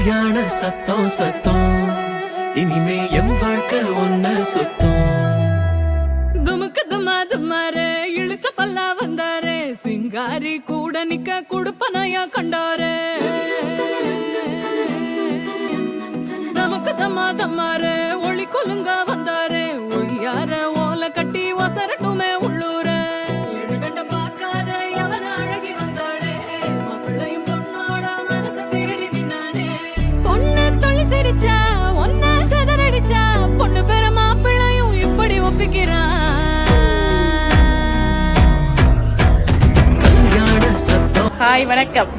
கல்யாண சத்தம் சத்தம் இனிமே எம் வாழ்க்கை ஒன்ன சுத்தம். துமுக்கு துமா துமாரே இழுச்ச பல்லா வந்தாரே சிங்காரி கூட நிக்க குடுப்பனையா கண்டாரே. தமுக்கு தம்மா தம்மாரே ஒளி கொலுங்க வந்தாரே ஒளியார ஓலை கட்டி ஒசரட்டுமே உள்ளூர. கண்ட பார்க்காத எவன அழகி வந்தாளே மாப்பிள்ளையும் பொண்ணோட மனச திருடி நின்னானே. பொண்ணு தொழில் சிரிச்சா ஒன்ன சதறடிச்சா பொண்ணு பேர மாப்பிள்ளையும் இப்படி ஒப்பிக்கிறான். ஹாய் வணக்கம்.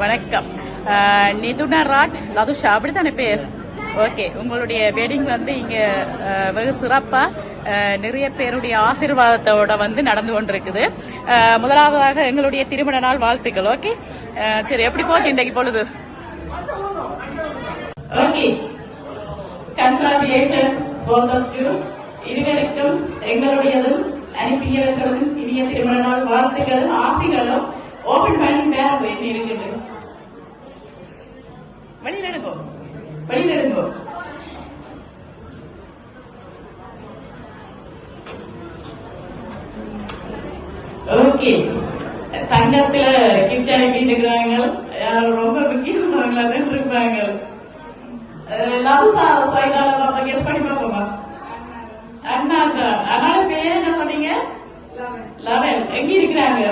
வணக்கம் நிதுனா ராஜ் லதுஷா அப்படித்தானே பேர்? ஓகே, உங்களுடைய வெட்டிங் வந்து இங்க வெகு சிறப்பா நிறைய பேருடைய ஆசீர்வாதத்தோட வந்து நடந்து கொண்டிருக்குது. முதலாவதாக எங்களுடைய திருமண நாள் வாழ்த்துக்கள். ஓகே, சரி, எப்படி போச்சு இன்றைக்கு பொழுது? Okay, congratulation both of you. இருவருக்கும் எங்களுடையதும் அனுப்பியவர்களும் இனிய திருமண நாள் வாழ்த்துக்களும் ஆசைகளும். ஓபன் பண்ணி பேர என்ன இருக்குது வெளியில எடுங்கோ, வெளியில எடுங்கோ. ஓகே, தங்கத்துல கிஃப்ட் அனுப்பிட்டு இருக்கிறாங்க. ரொம்ப முக்கியமானவங்களா தான் இருப்பாங்க. லவ் சாய்தால பாப்பா கெஸ் பண்ணி பாப்போமா? அண்ணா தான். அதனால பேர் என்ன சொன்னீங்க? லெவன். எங்க இருக்கிறாங்க?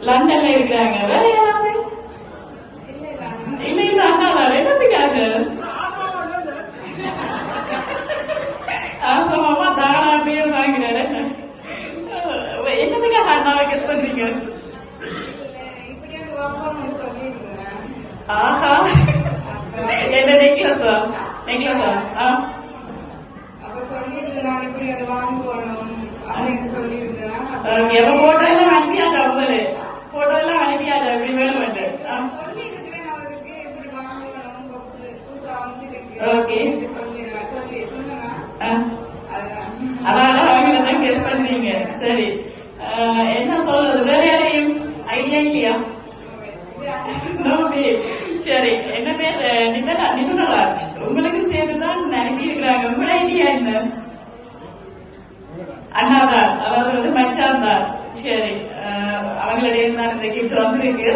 லண்டன்ல இருக்கிறாங்க. வேற யாராவது? இல்ல இல்ல, அண்ணா தான். என்னத்துக்காக? ஆசமாமா தானா பேர் வாங்குறாரு. என்னத்துக்காக அண்ணாவை கெஸ் பண்றீங்க? ஆஹா, என்ன நெக்லஸா? நெக்லஸா? போட்டோ எல்லாம் அனுப்பியாச்சா? முதல்ல போட்டோ எல்லாம் அனுப்பியாச்சா? இப்படி வேணும். ஓகே, அதனால அவங்கள தான் கெஸ் பண்றீங்க. சரி, என்ன சொல்றது? வேற யாரையும் ஐடியா இல்லையா? சரி, என்ன பேர்? நிதுனராஜ். உங்களுக்கு சேர்ந்துதான் அனுப்பி இருக்கிறாங்க. உங்களோட ஐடியா என்ன? அண்ணாதான், அதாவது வந்து மச்சான் தான். சரி, அவங்களுடைய தான் இந்த கிஃப்ட் வந்திருக்கு.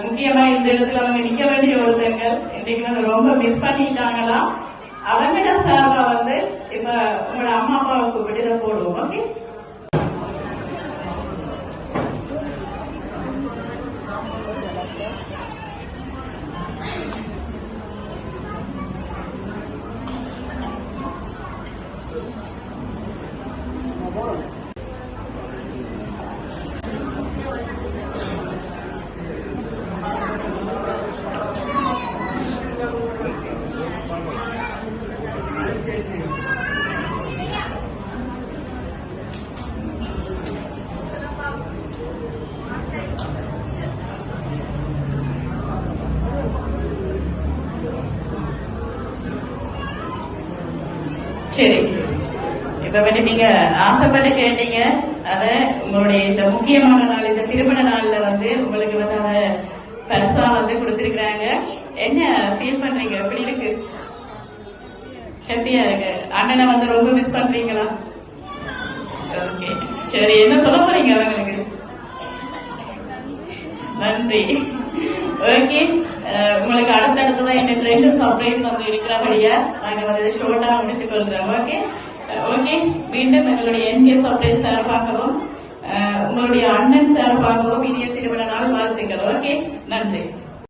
முக்கியமா இந்த இடத்துல அவங்க நிக்க வேண்டிய ஒருத்தங்க இன்னைக்கு வந்து ரொம்ப மிஸ் பண்ணிட்டாங்களாம். அவங்கட சார்பா வந்து இப்ப உங்களோட அம்மா அப்பாவுக்கு விடுதலை போடுவோம். ஓகே, சரி. இப்ப வந்து நீங்க ஆசைப்பட்டு கேட்டீங்க. அத உங்களுடைய இந்த முக்கியமான நாள், இந்த திருமண நாள்ல வந்து உங்களுக்கு வந்து அத பரிசா வந்து கொடுத்திருக்கிறாங்க. என்ன ஃபீல் பண்றீங்க? எப்படி இருக்கு? ஹாப்பியா இருக்கு. அண்ணனை வந்து ரொம்ப மிஸ் பண்றீங்களா? ஓகே, சரி, என்ன சொல்ல போறீங்க அவங்களுக்கு? நன்றி. ஓகே, உங்களுக்கு அடுத்தடுத்ததான் என்ன ரெண்டு சர்ப்ரைஸ் வந்து இருக்கிறபடியா நாங்க வந்து ஷோர்ட்டா முடிச்சு கொள்றோம். ஓகே ஓகே, மீண்டும் எங்களுடைய என்கே சர்ப்ரைஸ் சார்பாகவும் உங்களுடைய அண்ணன் சார்பாகவும் இனிய திருமண நாள் வாழ்த்துக்கள். ஓகே, நன்றி.